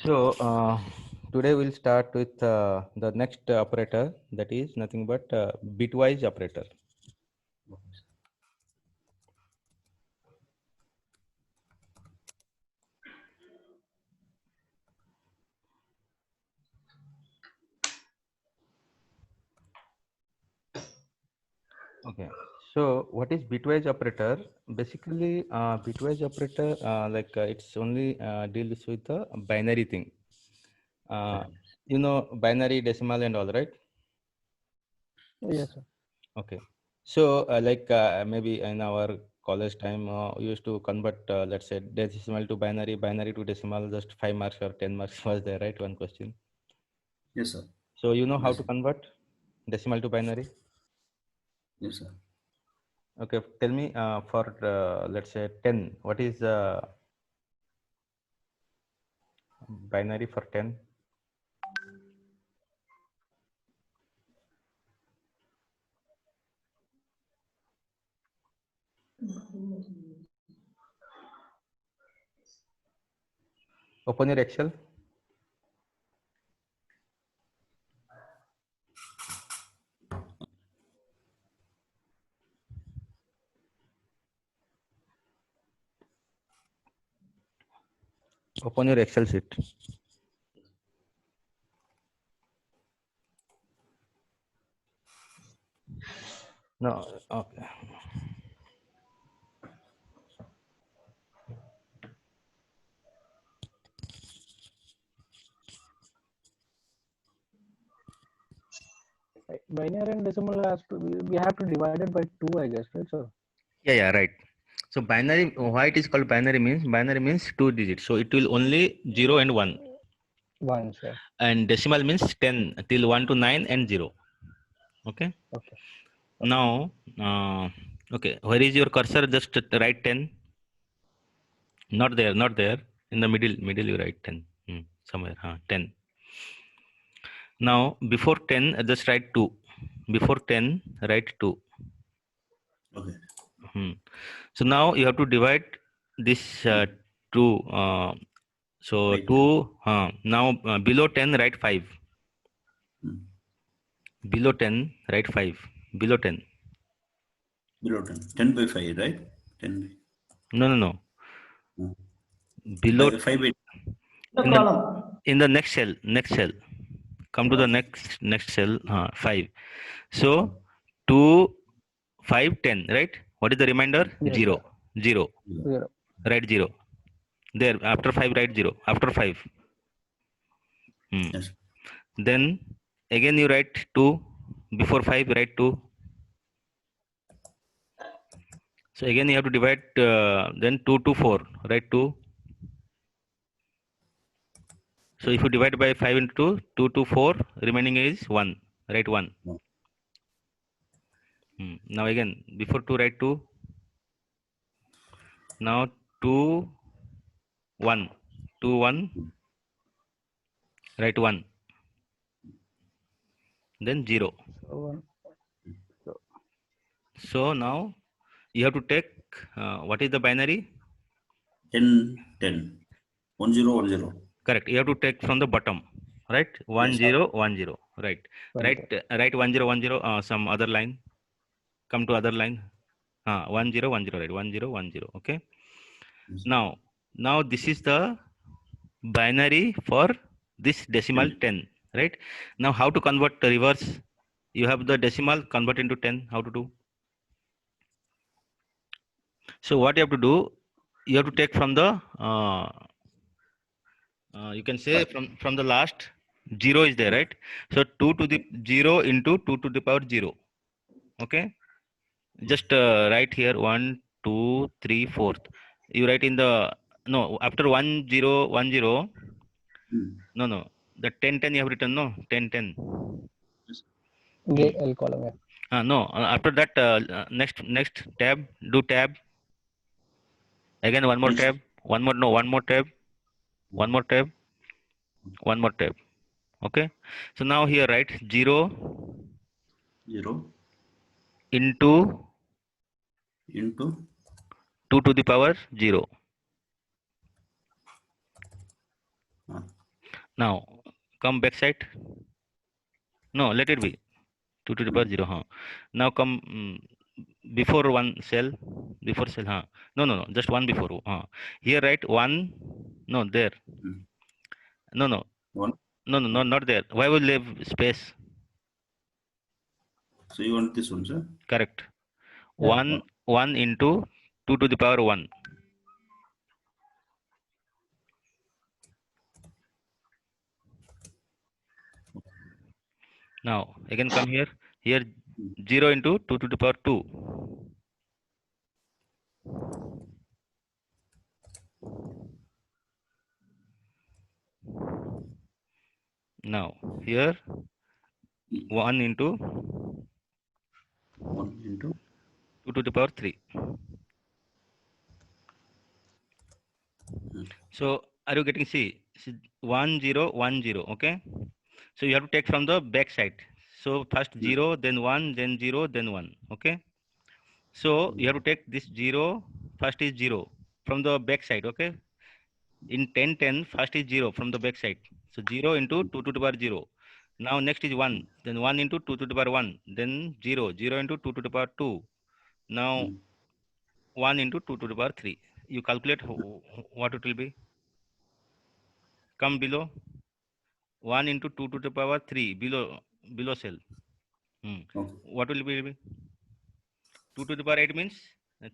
So today we'll start with the next operator, that is nothing but bitwise operator. Okay. So what is bitwise operator? Basically, bitwise operator it's only deals with the binary thing. You know, binary, decimal, and all, right? Yes, sir. Okay. So maybe in our college time, we used to convert, let's say, decimal to binary, binary to decimal, just 5 marks or 10 marks was there, right? One question. Yes, sir. So you know how Yes, to sir. convert decimal to binary? Yes, sir. Okay, tell me for let's say 10, what is binary for 10? Open your Excel. Open your Excel sheet. No, okay. Binary and decimal has to we have to divide it by 2, I guess, right, sir? Yeah, right. So binary, why it is called binary means 2 digits. So it will only 0 and 1. 1, sir. And decimal means 10 till 1 to 9 and 0. Okay. Okay. Now, okay, where is your cursor? Just write 10. Not there, not there. In the middle you write 10. Somewhere, 10. Now, before 10, just write 2. Before 10, write 2. Okay. So now you have to divide this 2. So Right. 2, now below 10, write 5. Hmm. Below 10, write 5. Below 10. Below 10. 10 by 5, right? 10 by. No. Hmm. Below 5 by The in column. the next cell. Come to the next cell, 5. So 2, 5, 10, right? What is the remainder? Yes, 0. 0. 0. Write 0. There, after 5, write 0. After 5. Yes. Then again you write 2. Before 5, write 2. So again you have to divide, then 2 to 4, write 2. So if you divide by 5 into 2 to 4, remaining is 1, write 1. No. Now again, before 2, write 2. Now 2, 1. 2, 1, write 1. Then 0. So, So now you have to take, what is the binary? 10, 10. 1, 0, 1, 0. Correct. You have to take from the bottom, right? 1, Yes. 0, 1, 0. Right. Right. Write 1, 0, 1, 0. Some other line. Come to other line. 1, 0, 1, 0. Right. 1, 0, 1, 0. Okay. Yes. Now this is the binary for this decimal 10. Right. Now how to convert the reverse? You have the decimal, convert into 10. How to do? So what you have to do? You have to take from the you can say from the last 0 is there, right? So 2 to the 0 into 2 to the power 0. Okay. Just write here 1, 2, 3, 4. You write in the after 1, 0, 1, 0. No. The 10, 10 you have written, no? 10, 10. L column. Yeah. No. After that, next tab. Do tab. Again one more tab. One more tab. One more tab. One more tab. Okay. So now here write 0 into 2 to the power 0. Now come back side. No, let it be 2 to the power 0. Huh. Now come before one cell. Before cell. Huh. No, no, no. Just one before. Huh. Here write 1. No, there. Hmm. No, no. 1. No, no, no, not there. Why will leave space? So you want this one, sir? Correct. Yeah. 1 into 2 to the power 1. Now again come here. Here 0 into 2 to the power 2. Now here 1 into 1 into 2 to the power 3. So are you getting C? 1 0 1 0. Okay. So you have to take from the back side. So first 0, then 1, then 0, then 1. Okay. So you have to take this 0. First is 0 from the back side. Okay. In 10 10, first is 0 from the back side. So 0 into 2 to the power 0. Now next is 1. Then 1 into 2 to the power 1. Then 0. 0 into 2 to the power 2. Now 1 into 2 to the power 3. You calculate what it will be. Come below. 1 into 2 to the power 3 below cell. Okay. What will be? 2 to the power 8 means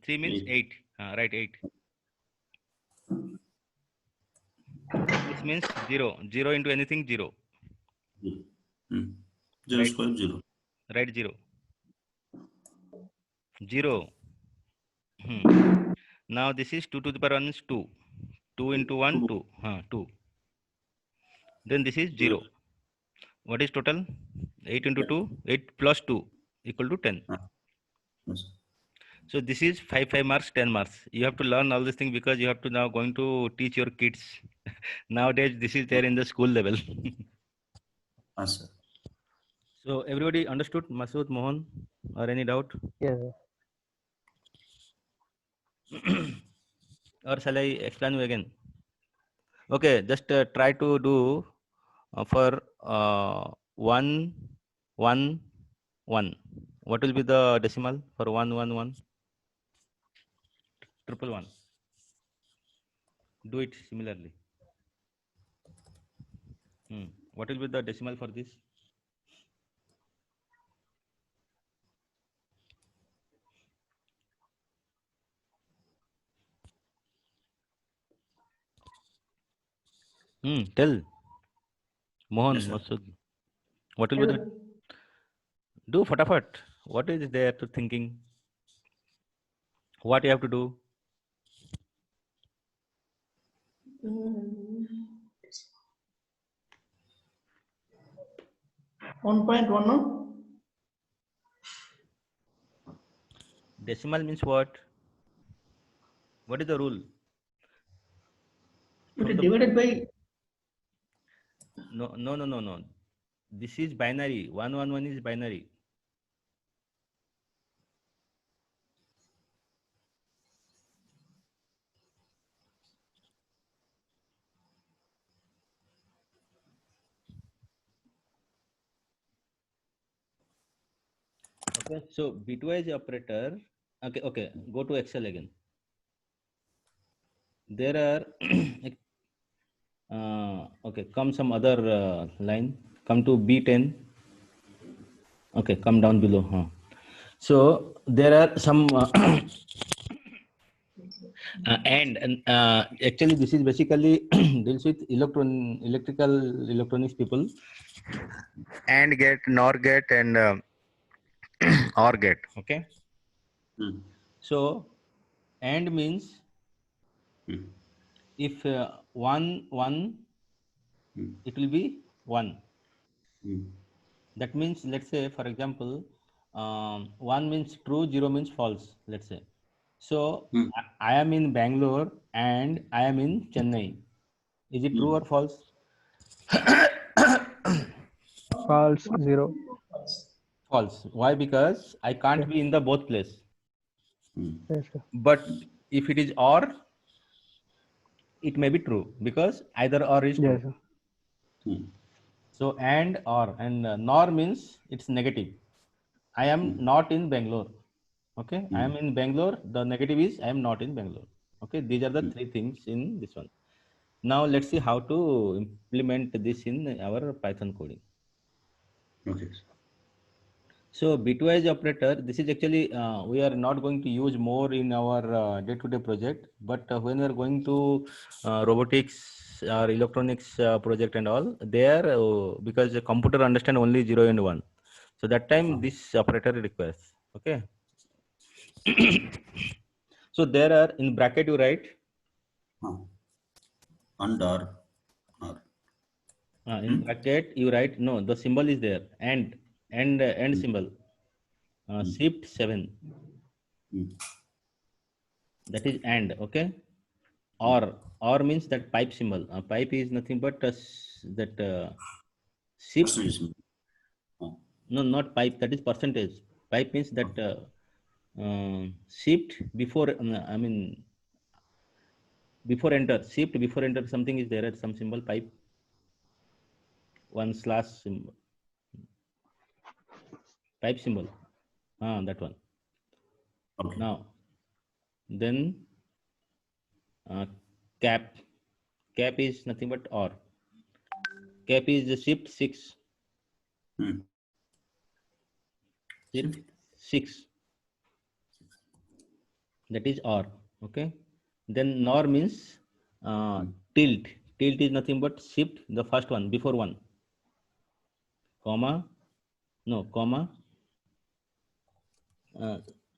3 means 8. Right, 8. This means 0. 0 into anything 0. 0 Right. square 0. Right, 0. 0. Now this is 2 to the power 1 is 2. 2 into 1, 2. 2. Then this is 0. What is total? 8 into 2, 8 plus 2 equal to 10. Yes. So this is 5 marks, 10 marks. You have to learn all these things because you have to now going to teach your kids. Nowadays, this is there in the school level. Yes, sir. So everybody understood, Masood, Mohan, or any doubt? Yes. Or shall I explain you again? Okay, just try to do for 1, 1, 1. What will be the decimal for 1, 1, 1? 111. Do it similarly. What will be the decimal for this? Tell. Mohan, Yes, sir. Masood. What will be the... Do fatafat. What is there to thinking? What you have to do? 1.1, no? Decimal means what? What is the rule? It is divided by No. This is binary. 111 is binary. Okay, so bitwise operator. Okay. Go to Excel again. There are okay. Come some other line. Come to B10. Okay, come down below. So there are some and actually this is basically deals with electronics people, and get, nor get, and or get. Okay. So and means if 1 1 it will be 1. That means, let's say for example 1 means true, 0 means false, let's say. So I am in Bangalore and I am in Chennai. Is it true or false? False. 0. False. Why? Because I can't be in the both place. Yes, sir. But if it is or, it may be true because either or is true. Yes, sir. Hmm. So and or and nor means it's negative. I am not in Bangalore. Okay, I am in Bangalore. The negative is I am not in Bangalore. Okay, these are the three things in this one. Now let's see how to implement this in our Python coding. Okay. So bitwise operator, this is actually we are not going to use more in our day-to-day project, but when we are going to robotics or electronics project and all, there because the computer understand only 0 and 1, so that time this operator requires. Okay. So there are in bracket you write And or. in bracket you write, no, the symbol is there, and symbol, shift 7, Hmm. that is and. Okay. Or means that pipe symbol. Pipe is nothing but that shift. Percentage. No, not pipe, that is percentage. Pipe means that shift before I mean before enter, shift before enter, something is there at some symbol, pipe, one slash symbol, pipe symbol, that one. Okay. Now then cap is nothing but or. Cap is the shift 6. Hmm. Shift 6, that is or. Okay. Then nor means tilt is nothing but shift the first one before one, comma, no, comma,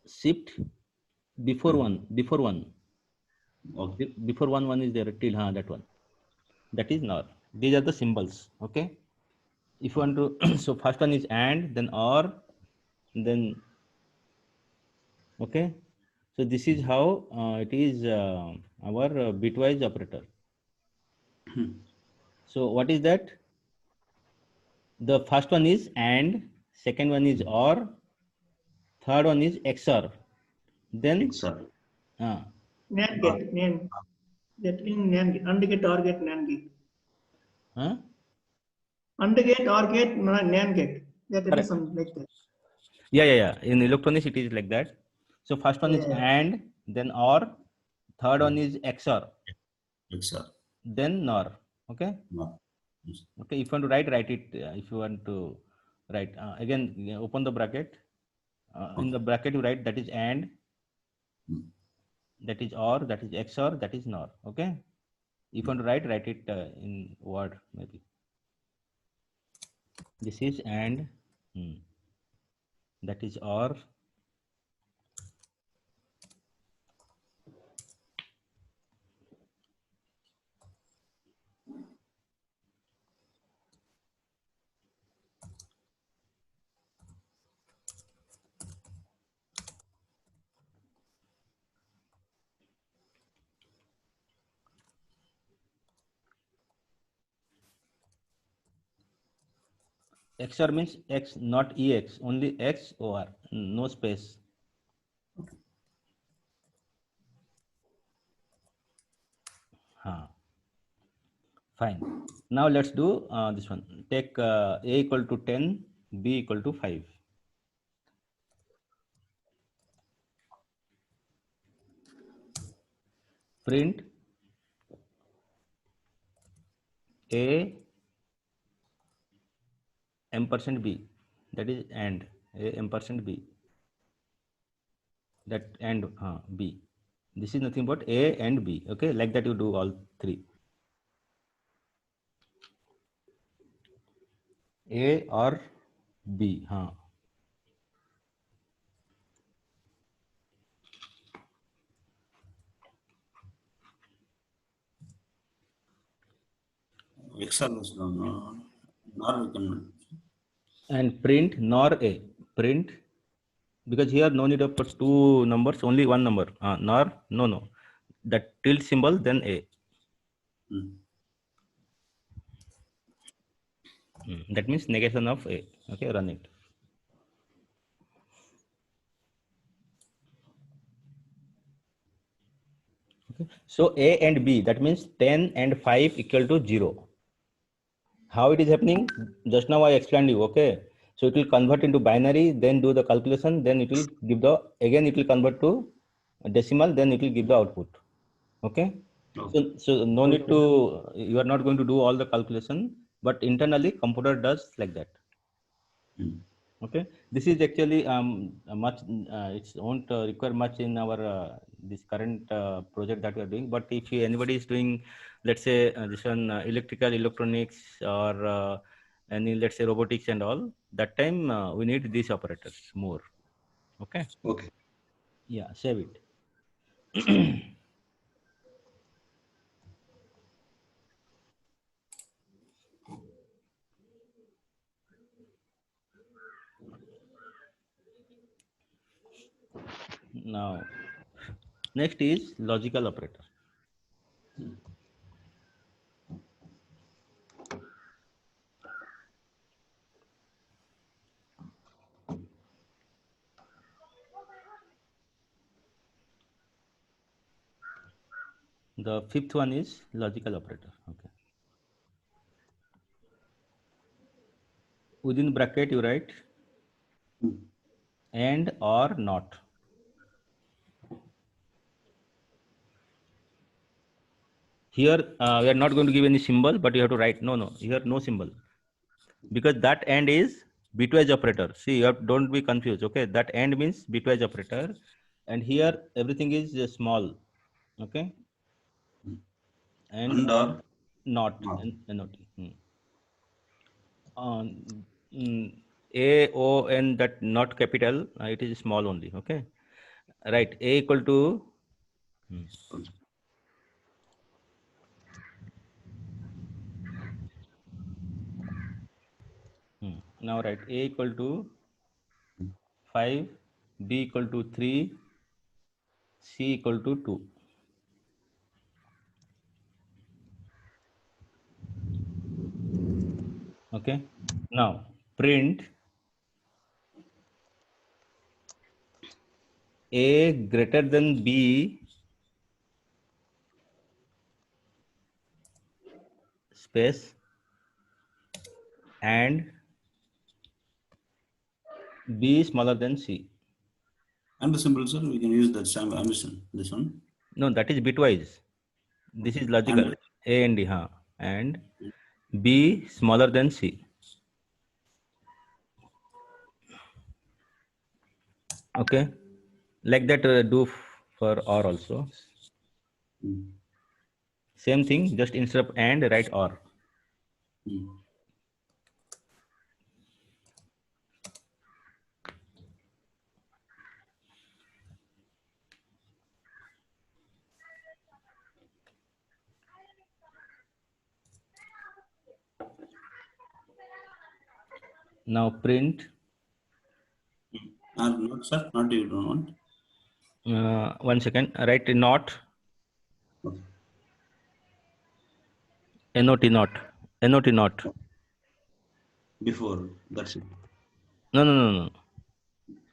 shift before one, Okay. before one is there, till, that one, that is nor. These are the symbols. Okay. If you want to so first one is and, then or, then. Okay. So this is how it is our bitwise operator. So what is that? The first one is and, second one is or, third one is XOR. Then XOR. NAND gate, NAND. That in NAND gate, AND gate, OR gate, NAND gate. AND gate, OR gate, NAND gate. That is something like that. Yeah. In electronics it is like that. So first one is and, then or, third one is XOR, XOR. then NOR. Okay. No. Yes. Okay. If you want to write it. If you want to write again, open the bracket. In the bracket you write that is and, that is or, that is XOR, that is NOR. Okay. If you want to write it in word maybe. This is and, that is or, XOR means X, not EX, only XOR, no space. Fine. Now let's do this one. Take A equal to 10, B equal to 5. Print A ampersand B, that is and, A ampersand B, that and B. This is nothing but A and B. Okay, like that you do all three. A or B. XOR was no. Nor we can. And print nor A. Print, because here no need of two numbers, only one number. Nor, no. That tilde symbol, then A. That means negation of A. Okay, run it. Okay. So A and B, that means 10 and 5 equal to 0. How it is happening? Just now I explained you. Okay. So it will convert into binary, then do the calculation, then it will give the, again it will convert to decimal, then it will give the output. Okay. Okay. So no need to, you are not going to do all the calculation, but internally computer does like that. Hmm. Okay. This is actually a much, it won't require much in our this current project that we are doing. But if anybody is doing, let's say this one electrical, electronics, or any, let's say robotics and all, that time we need these operators more. Okay. Okay. Yeah, save it. Now, next is logical operator. The fifth one is logical operator. Okay. Within bracket, you write and or not. Here, we are not going to give any symbol, but you have to write, no, here no symbol. Because that and is bitwise operator. See, don't be confused, okay? That and means bitwise operator. And here, everything is small, okay? And or not, Not. not. A, O, N, that not capital, it is small only, okay? Right, A equal to, now write A equal to 5, B equal to 3, C equal to 2. Okay, now print A greater than B space and B smaller than C. And the symbol, sir, we can use that same Amazon, this one. No, that is bitwise. This is logical. And A and D, and B smaller than C. Okay, like that do for OR also. Same thing, just instead of and write OR. Now print. not, sir, not you don't want. 1 second. Write not. Okay. Not. Not. Before, that's it. No.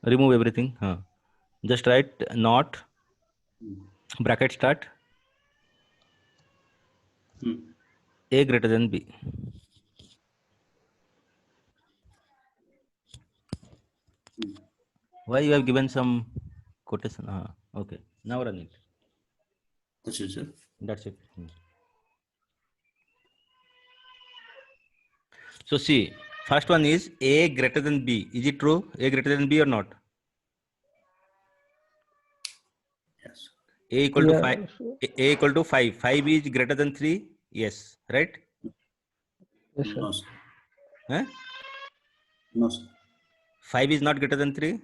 Remove everything. Just write not. Bracket start. A greater than B. Why you have given some quotation? Okay. Now run it. That's it, sir. That's it. So see, first one is A greater than B. Is it true? A greater than B or not? Yes. A equal to Yeah, 5. sure. A equal to 5. 5 is greater than 3. Yes. Right? Yes, sir. No, sir. Huh? No, sir. 5 is not greater than 3.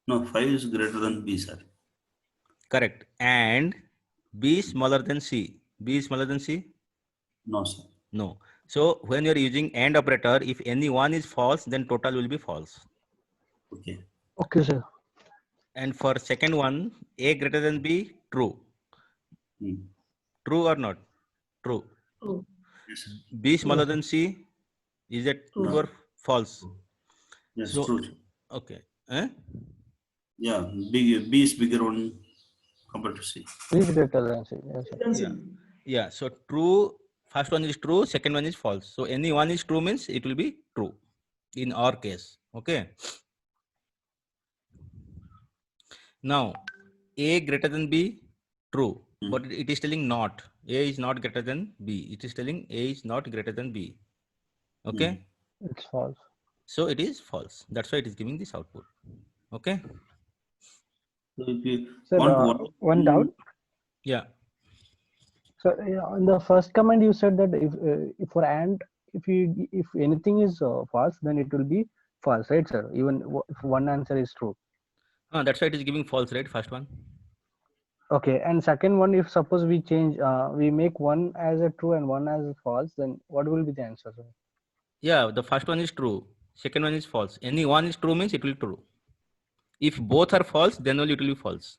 No, 5 is greater than B, sir. Correct. And B smaller than C. B is smaller than C? No, sir. No. So when you are using AND operator, if any one is false, then total will be false. Okay. Okay, sir. And for second one, A greater than B, true. True or not? True. True. Yes, sir. B smaller than C, is it True. true or false? Yes, So, true. okay. Eh? Yeah, B is bigger one compared to C. Please greater than C. Yes, sir. Then Yeah. see. Yeah. So true First one is true, second one is false. So any one is true means it will be true in our case. Okay. Now, A greater than B, true, but it is telling not. A is not greater than B. It is telling A is not greater than B. Okay. It's false. So it is false. That's why it is giving this output. Okay. So if you Sir, want one doubt. Yeah. So in the first command you said that if for and if anything is false, then it will be false, right, sir? Even if one answer is true. That's why it is giving false, right? First one. Okay, and second one, if suppose we change, we make one as a true and one as a false, then what will be the answer, sir? Yeah, the first one is true. Second one is false. Any one is true means it will be true. If both are false, then only it will be false.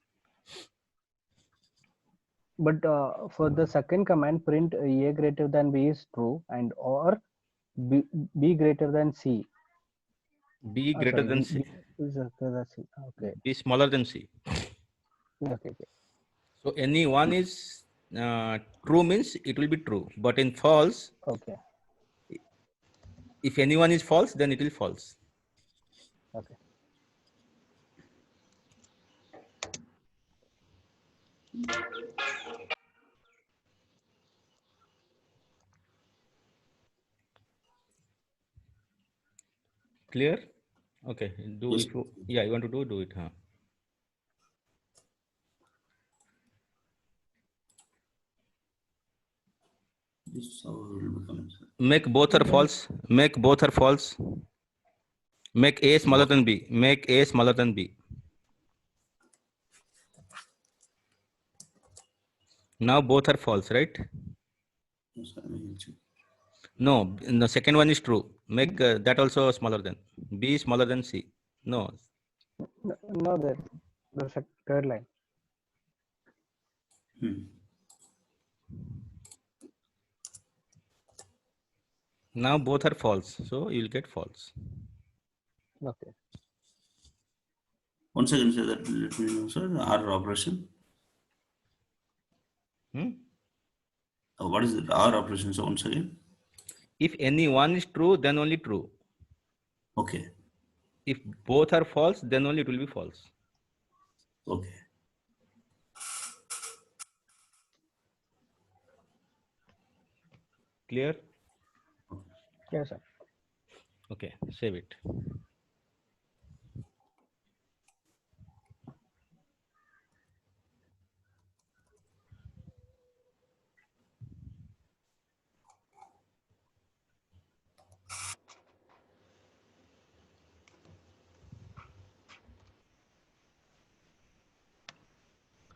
But for the second command, print A greater than B is true and or B greater than C. B greater Sorry, than C. B is greater than C. Okay. B smaller than C. Okay. So any one is true means it will be true. But in false, Okay. if anyone is false, then it will false. Okay. Clear? Okay. Do Yes. if you, yeah, you want to do it, huh? this is how it will become. Make both are false. Make both are false. Make A smaller than B. Make A smaller than B. Now both are false, right? Yes, I will check. No, the second one is true. Make that also smaller than. B is smaller than C. No. No, the third line. Now both are false. So you will get false. Okay. Once again, say that. Let me know, sir. R operation. What is it? R operation. So once again. If any one is true, then only true. Okay. If both are false, then only it will be false. Okay. Clear? Yes, sir. Okay, save it.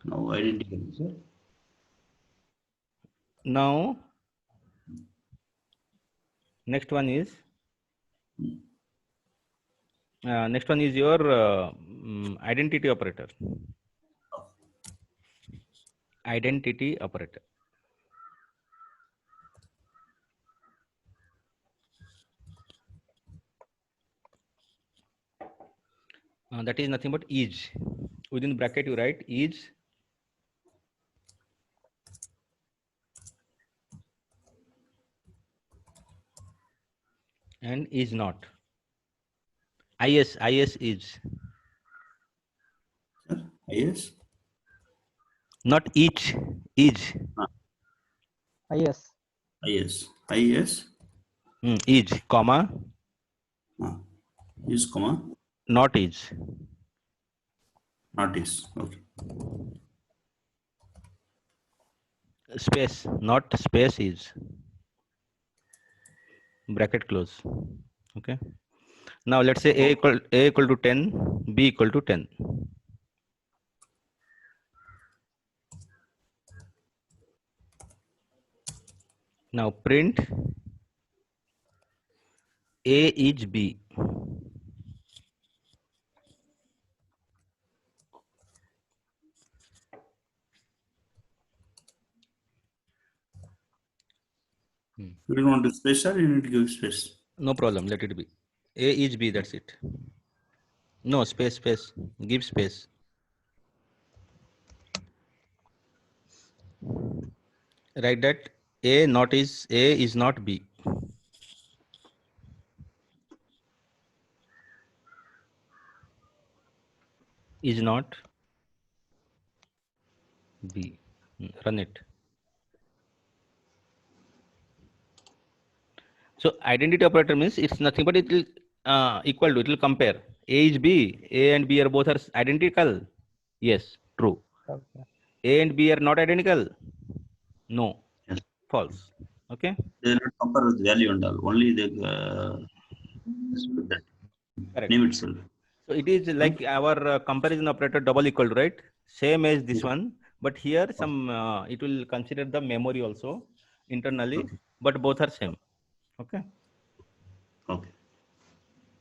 Now identity, sir. Now, next one is your identity operator. Identity operator. That is nothing but is. Within bracket you write is and is not. Is is. Sir, yes. Not each, is. Yes. Yes. Yes. Is, comma, Is comma. not is. Not is. Okay. Space, not space is. Bracket close. Okay. Now let's say A equal to 10, B equal to 10. Now print A is B. You don't want to space, sir? You need to give space. No problem, let it be. A is B, that's it. No, space. Give space. Write that A is not B. Is not B. Run it. So identity operator means it's nothing but it will equal to, it will compare. A is B. A and B are both are identical. Yes, true. Okay. A and B are not identical. No, Yes. false. Okay. They will not compare with value and all. Only the that Correct. name itself. So it is like our comparison operator double equal to, right? Same as this one, but here some it will consider the memory also internally, Okay. but both are same. Okay. Okay.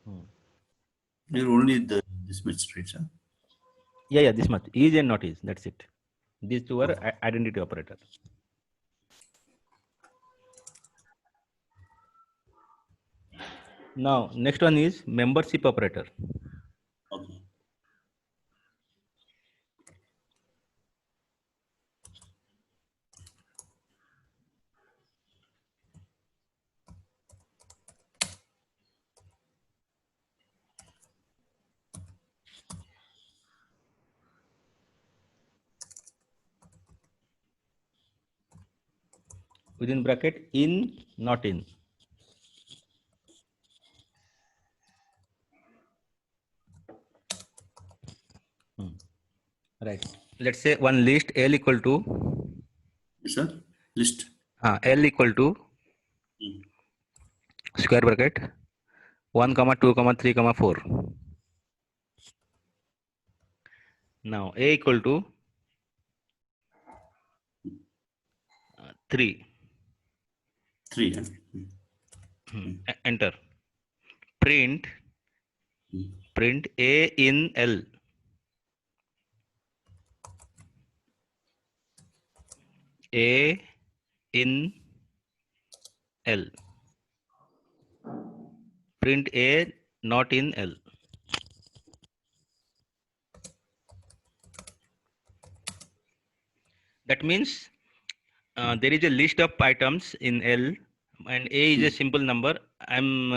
Hmm. Here only this much, right, sir? Yeah, this much is and not is. That's it. These two are identity operator. Now next one is membership operator. Okay. Within bracket in, not in. Right. Let's say one list L equal to Yes, sir. List. L equal to Hmm. square bracket 1, 2, 3, 4. Now A equal to 3. 3. Huh? Enter. Print A in L. A in L. Print A not in L. That means there is a list of items in L and A is a simple number. I'm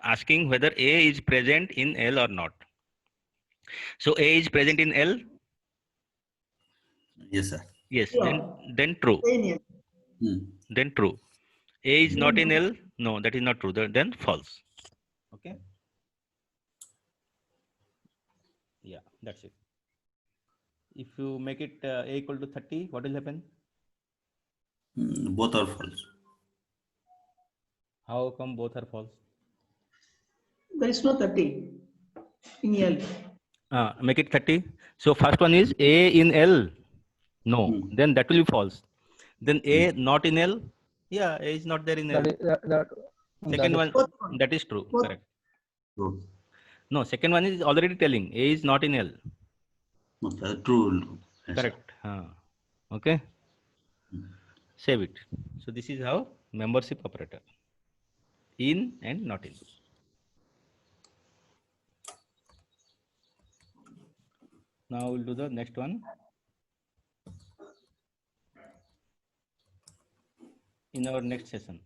asking whether A is present in L or not. So A is present in L? Yes, sir. Yes, Yeah. then true. Any. Then true. A is not in L? No, that is not true. Then false. Okay. Yeah, that's it. If you make it A equal to 30, what will happen? Both are false. How come both are false? There is no 30 in L. Make it 30. So first one is A in L. No, then that will be false. Then A not in L. Yeah, A is not there in L. Second one, Both one. that is true. Both. Correct. True. No, second one is already telling A is not in L. Okay. True. Yes, Correct. Okay. Save it. So this is how membership operator. In and not in. Now we'll do the next one. In our next session.